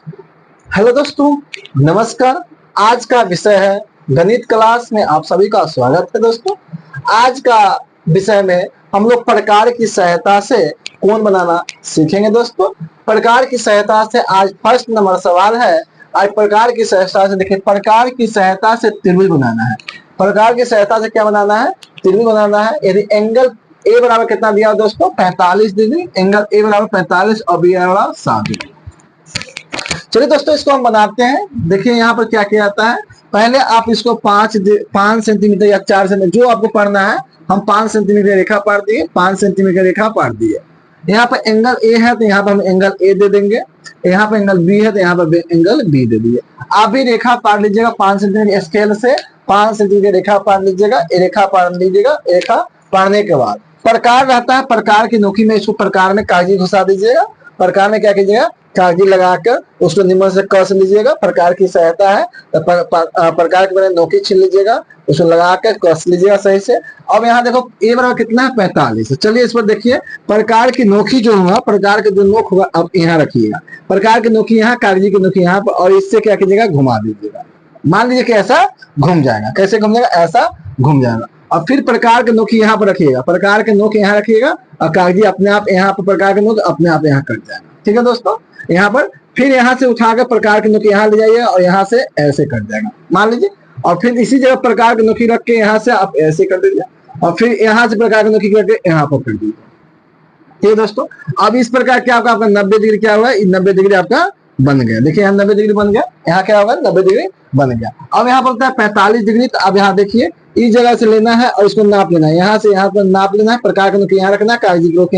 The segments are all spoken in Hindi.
हेलो दोस्तों, नमस्कार। आज का विषय है गणित क्लास में आप सभी का स्वागत है। दोस्तों, आज का विषय में हम लोग प्रकार की सहायता से कोण बनाना सीखेंगे। दोस्तों, प्रकार की सहायता से आज फर्स्ट नंबर सवाल है। आज प्रकार की सहायता से देखिए, प्रकार की सहायता से त्रिभुज बनाना है। प्रकार की सहायता से क्या बनाना है? त्रिभुज बनाना है। यदि एंगल ए बराबर कितना दिया दोस्तों? 45 डिग्री। एंगल ए बराबर 45 और बी बराबर 60 डिग्री। चलिए दोस्तों, इसको हम बनाते हैं। देखिए यहाँ पर क्या किया जाता है। पहले आप इसको 5 सेंटीमीटर या 4 सेंटीमीटर जो आपको पढ़ना है, हम 5 सेंटीमीटर रेखा पार दिए, 5 सेंटीमीटर रेखा पार दिए। यहाँ पर एंगल ए है तो यहाँ पर हम एंगल ए दे देंगे। यहाँ पर एंगल बी है तो यहाँ पर एंगल बी दे दिए। आप भी रेखा पार लीजिएगा 5 सेंटीमीटर स्केल से। 5 सेंटीमीटर रेखा पार लीजिएगा, रेखा पार लीजिएगा। रेखा पारने के बाद प्रकार रहता है, प्रकार की नोकी में इसको प्रकार में कागजी घुसा दीजिएगा। प्रकार में क्या कीजिएगा? कागजी लगाकर उसको निम्न से कस लीजिएगा। प्रकार की सहायता है तो प्रकार के मैंने नोकी छीन लीजिएगा, उसको लगाकर कस लीजिएगा सही से। अब यहाँ देखो ए बराबर कितना है? 45। चलिए इस पर देखिए, प्रकार की नोकी जो होगा, प्रकार के जो नोक होगा अब यहाँ रखिएगा। प्रकार की नोकी यहाँ, कागजी की नोकी यहाँ पर, और इससे क्या कीजिएगा? घुमा दीजिएगा। मान लीजिए कि ऐसा घूम जाएगा। कैसे घूम जाएगा? ऐसा घूम जाएगा। और फिर प्रकार के नोकी यहाँ पर रखिएगा, प्रकार के नोक यहाँ रखिएगा, और कागजी अपने आप यहाँ पर प्रकार के नोक अपने आप यहाँ कट जाएगा। ठीक है दोस्तों, यहाँ पर फिर यहाँ से उठाकर प्रकार के नोकी यहाँ ले जाइए और यहाँ से ऐसे कट जाएगा, मान लीजिए। और फिर इसी जगह प्रकार के नोकी रख के यहाँ से आप ऐसे कर दीजिए, और फिर यहाँ से प्रकार के नोकी करके यहाँ पर कर दीजिए। ठीक है दोस्तों, अब इस प्रकार क्या होगा? आपका 90 डिग्री क्या हुआ? 90 डिग्री आपका बन गया। देखिए यहाँ 90 डिग्री बन गया। यहाँ क्या होगा? 90 डिग्री बन गया। अब यहाँ बोलता है 45 डिग्री। तो अब यहाँ देखिए, इस जगह से लेना है और इसको नाप लेना है। यहाँ से यहाँ पर नाप लेना है, प्रकार के नोकी यहाँ रखना है, कागजी के नोकी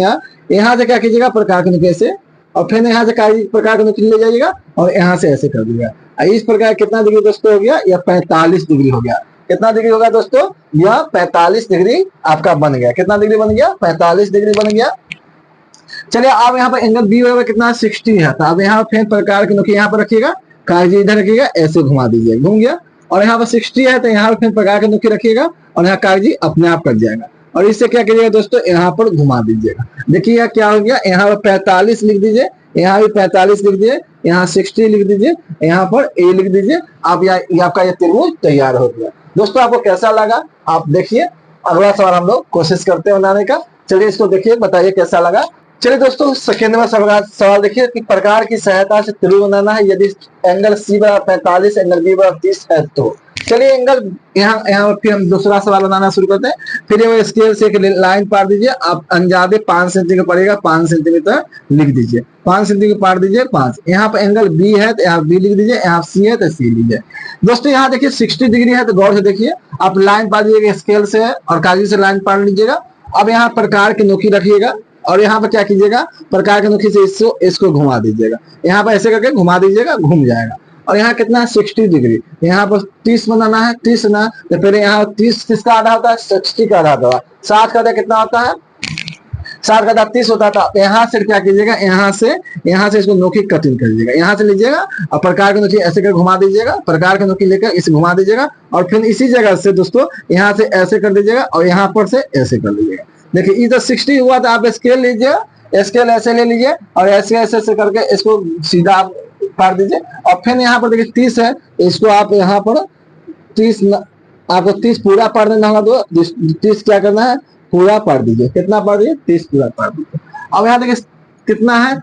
यहाँ से क्या कीजिएगा? प्रकार के नोकी ऐसे, और फिर यहाँ से कागजी प्रकार के नोकी ले जाइएगा और यहाँ से ऐसे कर दीजिएगा। इस प्रकार कितना डिग्री दोस्तों हो गया? यह 45 डिग्री हो गया। कितना डिग्री होगा दोस्तों? यह 45 डिग्री आपका बन गया। कितना डिग्री बन गया? 45 डिग्री बन गया। चलिए अब यहाँ पर एंगल बी बराबर कितना? 60 है। तो अब यहाँ फिर प्रकार के नोकी यहाँ पर रखिएगा, कागजी इधर रखिएगा, ऐसे घुमा दीजिए, घूम गया। और यहाँ पर 60 है तो यहाँ पर फिर प्रकार के नोकी रखिएगा और यहाँ कागजी अपने आप कट जाएगा। और इससे क्या कीजिएगा दोस्तों? यहाँ पर घुमा दीजिएगा। देखिए यहाँ क्या हो गया? यहाँ पर 45 लिख दीजिए, यहाँ भी 45 लिख दीजिए, यहाँ 60 लिख दीजिए, यहाँ पर ए लिख दीजिए। आप आपका ये त्रिभुज तैयार हो गया। दोस्तों, आपको कैसा लगा आप देखिए। अगला सवाल हम लोग कोशिश करते हैं बनाने का। चलिए इसको देखिए, बताइए कैसा लगा। चलिए दोस्तों, सेकेंड में सवाल देखिए कि प्रकार की सहायता से त्रिभुज बनाना है यदि एंगल सी बराबर 45, एंगल बी बराबर 30 है तो। चलिए एंगल यहाँ फिर हम दूसरा सवाल बनाना शुरू करते हैं। फिर ये स्केल से एक लाइन पार दीजिए। आप अंदाजे 5 सेंटीमीटर पड़ेगा, 5 सेंटीमीटर लिख दीजिए। 5 सेंटीमीटर पार दीजिए 5। यहाँ पर एंगल बी है तो यहाँ बी लिख दीजिए, यहाँ सी है तो सी लीजिए। दोस्तों यहाँ देखिए 60 डिग्री है तो गौर से देखिए, आप लाइन पार दीजिएगा स्केल से और कागज से लाइन पार लीजिएगा। अब यहाँ प्रकार की नोकी रखिएगा और यहाँ पर क्या कीजिएगा? प्रकार के नोकी से इसको घुमा दीजिएगा। यहाँ पर ऐसे करके घुमा दीजिएगा, घूम जाएगा। और यहाँ कितना है? 60 डिग्री। यहाँ पर 30 बनाना है, 30 ना तो फिर यहाँ 30 किसका आधा होता है? 60 का आधा होता है। 60 का आधा कितना होता है? 60 का आधा 30 होता था। यहाँ से क्या कीजिएगा? यहाँ से इसको नोकी कटिंग कर लीजिएगा। यहाँ से लीजिएगा और प्रकार के नोकी ऐसे कर घुमा दीजिएगा। प्रकार के नोकी लेकर इसे घुमा दीजिएगा और फिर इसी जगह से दोस्तों यहाँ से ऐसे कर दीजिएगा और यहाँ पर से ऐसे कर दीजिएगा। देखिए इधर 60 हुआ तो आप स्केल लीजिए, स्केल ऐसे ले लीजिए और ऐसे ऐसे करके इसको सीधा आप पार दीजिए। और फिर यहाँ पर देखिए 30 है, इसको आप यहाँ पर 30 आपको 30 पूरा पार देना होगा। तो 30 क्या करना है? पूरा पार दीजिए। कितना पार दीजिए? 30 पूरा पार दीजिए। अब यहाँ देखिए कितना है?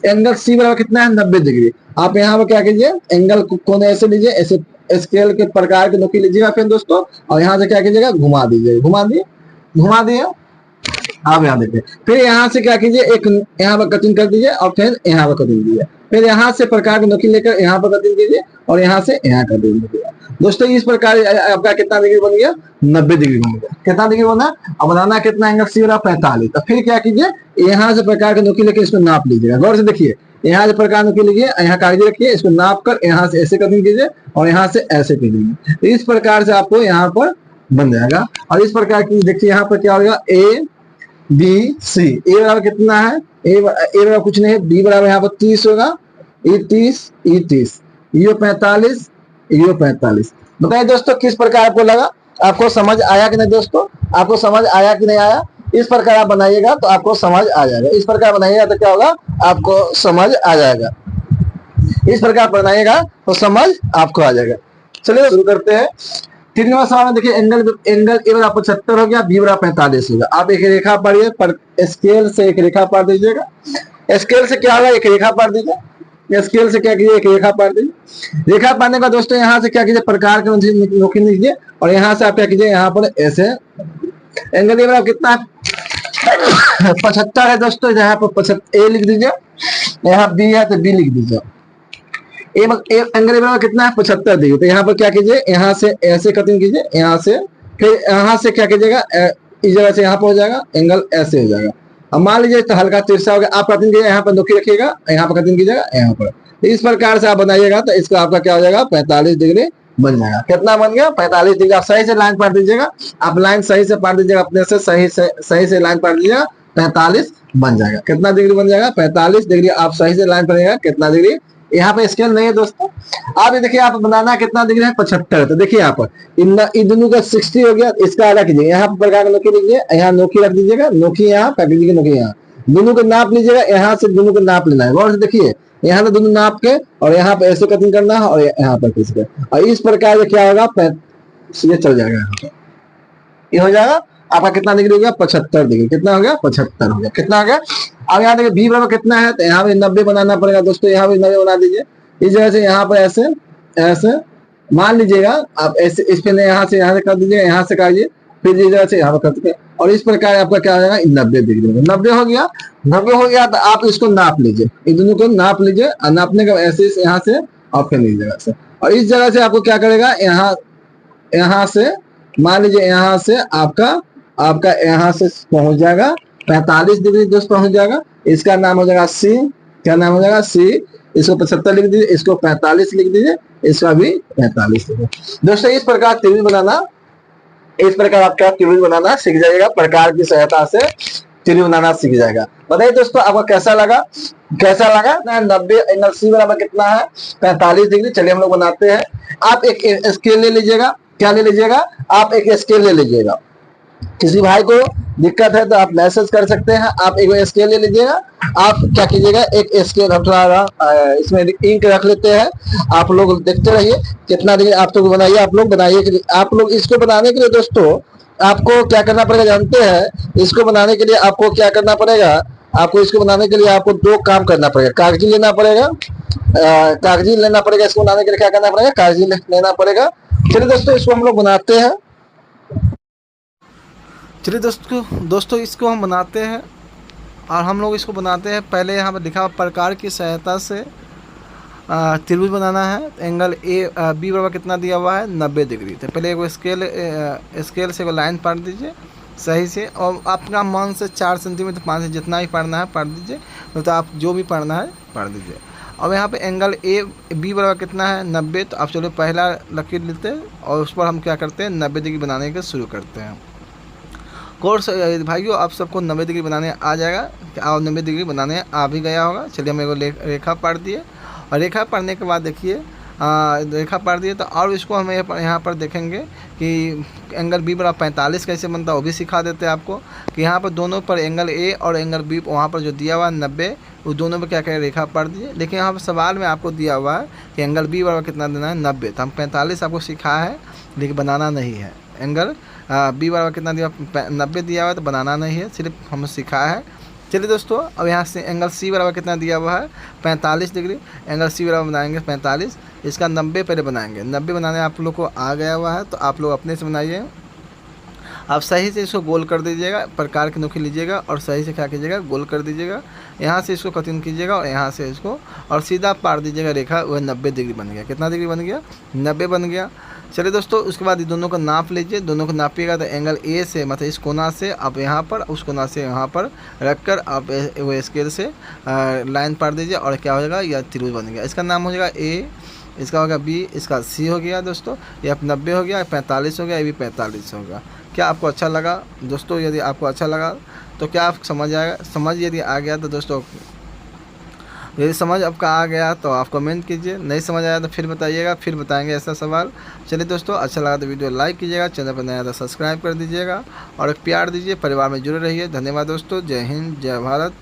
एंगल सी बराबर कितना है? 90 डिग्री। आप यहाँ पर क्या कीजिए? एंगल को ऐसे लीजिए, ऐसे स्केल के प्रकार के नोकी लीजिएगा फिर दोस्तों, और यहाँ से क्या कीजिएगा? घुमा दीजिए, घुमा दिए। आप यहाँ देखिए, फिर यहाँ से क्या कीजिए? एक यहाँ पर कटिंग कर दीजिए और फिर यहाँ पर कटिंग दीजिए। फिर यहाँ से प्रकार की नोकी लेकर यहाँ पर कटिंग कीजिए और यहाँ से यहाँ कटिंग दीजिए। दोस्तों इस प्रकार आपका कितना डिग्री बन गया? 90 डिग्री बन गया। कितना डिग्री बना? अब बनाना कितना? एंगल सी बराबर 45। तो फिर क्या कीजिए? यहाँ से प्रकार की नोकी लेकर इसको नाप लीजिएगा। गौर से देखिए, यहाँ से प्रकार नोकी लीजिए, यहाँ कागज रखिए, इसको नाप कर यहाँ से ऐसे कटिंग कीजिए और यहाँ से ऐसे कीजिए। तो इस प्रकार से आपको यहाँ पर बन जाएगा। और इस प्रकार की देखिए यहाँ पर क्या होगा? A B C. ए बराबर कितना है? ए बराबर कुछ नहीं है, बी बराबर यहाँ पर 30 होगा, ई 30, ई 30, यो 45, यो 45। बताइए दोस्तों किस प्रकार आपको लगा? आपको समझ आया कि नहीं दोस्तों? आपको समझ आया कि नहीं आया? इस प्रकार आप बनाइएगा तो आपको समझ आ जाएगा। इस प्रकार बनाइएगा तो क्या होगा? आपको समझ आ जाएगा। इस प्रकार बनाइएगा तो समझ आपको आ जाएगा। चलिए शुरू करते हैं। 3 नंबर सवाल में देखिए, एंगल एंगल ए बराबर 75 हो गया, बी बराबर 45 होगा। आप एक रेखा पाड़िए, पर स्केल से एक रेखा पाड़ दीजिएगा। स्केल से क्या होगा, एक रेखा पाड़ दीजिए। स्केल से क्या कीजिए, एक रेखा पाड़ दीजिए। रेखा पाड़ने का दोस्तों यहाँ से क्या कीजिए, प्रकार के नोकी लीजिए और यहाँ से आप क्या कीजिए, यहाँ पर ऐसे एंगल ए बराबर कितना है 75 है दोस्तों। यहाँ पर ए लिख दीजिए, यहाँ बी है तो बी लिख दीजिए। एंगल बराबर कितना है 75 डिग्री। तो यहाँ पर क्या कीजिए, यहाँ से ऐसे कटिंग कीजिए, यहाँ से फिर यहाँ से क्या कीजिएगा, इस जगह से यहाँ पर हो जाएगा, एंगल ऐसे हो जाएगा। अब मान लीजिए तो हल्का तिरछा हो गया, आप कटिंग कीजिएगा, यहाँ पर नोकी रखिएगा, यहाँ पर कटिंग कीजिएगा, यहाँ पर। तो इस प्रकार से आप बनाइएगा तो इसका आपका क्या हो जाएगा, 45 डिग्री बन जाएगा। कितना बन गया, 45 डिग्री। आप सही से लाइन पार दीजिएगा, आप लाइन सही से पार दीजिएगा, अपने से सही से लाइन पार दीजिएगा, 45 बन जाएगा। कितना डिग्री बन जाएगा, 45 डिग्री। आप सही से लाइन पड़ेगा, कितना डिग्री। यहाँ पे स्केल नहीं है दोस्तों। आप ये देखिए, आप बनाना कितना डिग्री है, 75। तो देखिए यहाँ पर इन दोनों का 60 हो गया, इसका अलग कीजिए। यहाँ पर प्रकार का नोकी लीजिए, यहाँ नोकी रख दीजिएगा, नोकी यहाँ पैकेजिंग की नोकी यहाँ, दोनों को नाप लीजिएगा। यहाँ से दोनों को नाप लेना है, गौर से देखिए, यहाँ से दोनों नाप के और यहाँ पर ऐसे कटिंग करना है और यहाँ पर किसी और इस प्रकार से क्या होगा, ये चल जाएगा, ये हो जाएगा आपका। कितना डिग्री हो गया, 75 डिग्री। कितना हो गया, 75 हो गया। कितना हो गया। अब यहाँ देखिए बी बराबर कितना है, तो यहाँ पे 90 बनाना पड़ेगा दोस्तों। यहाँ पे 90 बना दीजिए। इस जगह से यहाँ पर ऐसे ऐसे मान लीजिएगा, आप ऐसे इस पे यहाँ से कर दीजिएगा, यहाँ से काटिए, फिर इस जगह से यहाँ पर कर दीजिए और इस प्रकार आपका क्या हो जाएगा, 90 डिग्री। 90 हो गया, 90 हो गया तो आप इसको नाप लीजिए, इन दोनों को नाप लीजिए और नापने का ऐसे यहाँ से ऑफ कर लीजिए जगह से। और इस जगह से आपको क्या करेगा, यहाँ से मान लीजिए, यहाँ से आपका यहाँ से पहुंच जाएगा 45 डिग्री दोस्त पहुंच जाएगा। इसका नाम हो जाएगा सी। क्या नाम हो जाएगा, सी। इसको 75 लिख दीजिए, इसको 45 लिख दीजिए, इसका भी 45 लिख दीजिए। दोस्तों इस प्रकार त्रिभुज बनाना, इस प्रकार आपका त्रिभुज बनाना सीख जाएगा, प्रकार की सहायता से त्रिभुज बनाना सीख जाएगा। बताइए दोस्तों आपको कैसा लगा, कैसा लगा। 90 एंगल सी बराबर कितना है, 45 डिग्री। चलिए हम लोग बनाते हैं। आप एक स्केल ले लीजिएगा। क्या ले लीजिएगा, आप एक स्केल ले लीजिएगा। किसी भाई को दिक्कत है तो आप मैसेज कर सकते हैं। आप एक स्केल ले लीजिएगा। आप क्या कीजिएगा, एक स्केल हम थोड़ा इसमें इंक रख लेते हैं। आप लोग देखते रहिए कितना डिग्री आप लोग बनाइए, आप लोग बनाइए। आप लोग इसको बनाने के लिए दोस्तों आपको क्या करना पड़ेगा जानते हैं, इसको बनाने के लिए आपको क्या करना पड़ेगा, आपको इसको बनाने के लिए आपको 2 काम करना पड़ेगा। कागजी लेना पड़ेगा, कागजी लेना पड़ेगा। इसको बनाने के लिए क्या करना पड़ेगा, कागजी लेना पड़ेगा। चलिए दोस्तों इसको हम लोग बनाते हैं। चलिए दोस्तों इसको हम बनाते हैं और हम लोग इसको बनाते हैं। पहले यहाँ पर लिखा प्रकार की सहायता से त्रिभुज बनाना है। एंगल ए बी बराबर कितना दिया हुआ है, 90 डिग्री। तो पहले एक स्केल से लाइन पाड़ दीजिए सही से, और अपना मन से 4 सेंटीमीटर 5 से जितना भी पढ़ना है पढ़ दीजिए, तो आप जो भी पढ़ना है पढ़ दीजिए। अब यहाँ पे एंगल ए बी बराबर कितना है, 90। तो आप चलो पहला लकीर लेते हैं और उस पर हम क्या करते हैं, 90 डिग्री बनाने के शुरू करते हैं। कोर्स भाइयों आप सबको 90 डिग्री बनाने आ जाएगा, और 90 डिग्री बनाने आ भी गया होगा। चलिए हम एक रेखा पाड़ दिए, और रेखा पढ़ने के बाद देखिए रेखा पाड़ दिए तो और इसको हम यहाँ पर देखेंगे कि एंगल बी बराबर 45 कैसे बनता है, वो भी सिखा देते हैं आपको। कि यहाँ पर दोनों पर एंगल ए और एंगल बी वहाँ पर जो दिया हुआ है 90, उस दोनों पर क्या करें, रेखा पाड़ दीजिए। लेकिन यहाँ पर सवाल में आपको दिया हुआ है कि एंगल बी बराबर कितना देना है, 90। तो हम 45 आपको सिखा है, लेकिन बनाना नहीं है। एंगल बी बराबर कितना दिया, 90 दिया हुआ है, तो बनाना नहीं है, सिर्फ हमें सिखा है। चलिए दोस्तों अब यहाँ से एंगल सी बराबर कितना दिया हुआ है, 45 डिग्री। एंगल सी बराबर बनाएंगे 45, इसका 90 पहले बनाएंगे। 90 बनाने आप लोग को आ गया हुआ है, तो आप लोग अपने से बनाइए। आप सही से इसको गोल कर दीजिएगा, प्रकार की नोकी लीजिएगा और सही से क्या कीजिएगा, गोल कर दीजिएगा। यहाँ से इसको कटिंग कीजिएगा और यहाँ से इसको और सीधा पार दीजिएगा रेखा, वह 90 डिग्री बन गया। कितना डिग्री बन गया, 90 बन गया। चलिए दोस्तों उसके बाद ये दोनों को नाप लीजिए। दोनों को नापिएगा तो एंगल ए से मतलब इस कोना से आप यहाँ पर, उस कोना से यहाँ पर रखकर आप वो स्केल से लाइन पार दीजिए और क्या हो जाएगा, यह त्रिभुज बन गया। इसका नाम हो जाएगा ए, इसका होगा बी, इसका सी हो गया दोस्तों। ये 90 हो गया, 45 हो गया, ये भी 45 होगा। क्या आपको अच्छा लगा दोस्तों? यदि आपको अच्छा लगा तो क्या आप समझ आएगा, समझ यदि आ गया तो दोस्तों, यदि समझ आपका आ गया तो आप कमेंट कीजिए, नहीं समझ आया तो फिर बताइएगा, फिर बताएंगे ऐसा सवाल। चलिए दोस्तों अच्छा लगा तो वीडियो लाइक कीजिएगा, चैनल पर नया तो सब्सक्राइब कर दीजिएगा और एक प्यार दीजिए, परिवार में जुड़े रहिए। धन्यवाद दोस्तों, जय हिंद, जय भारत।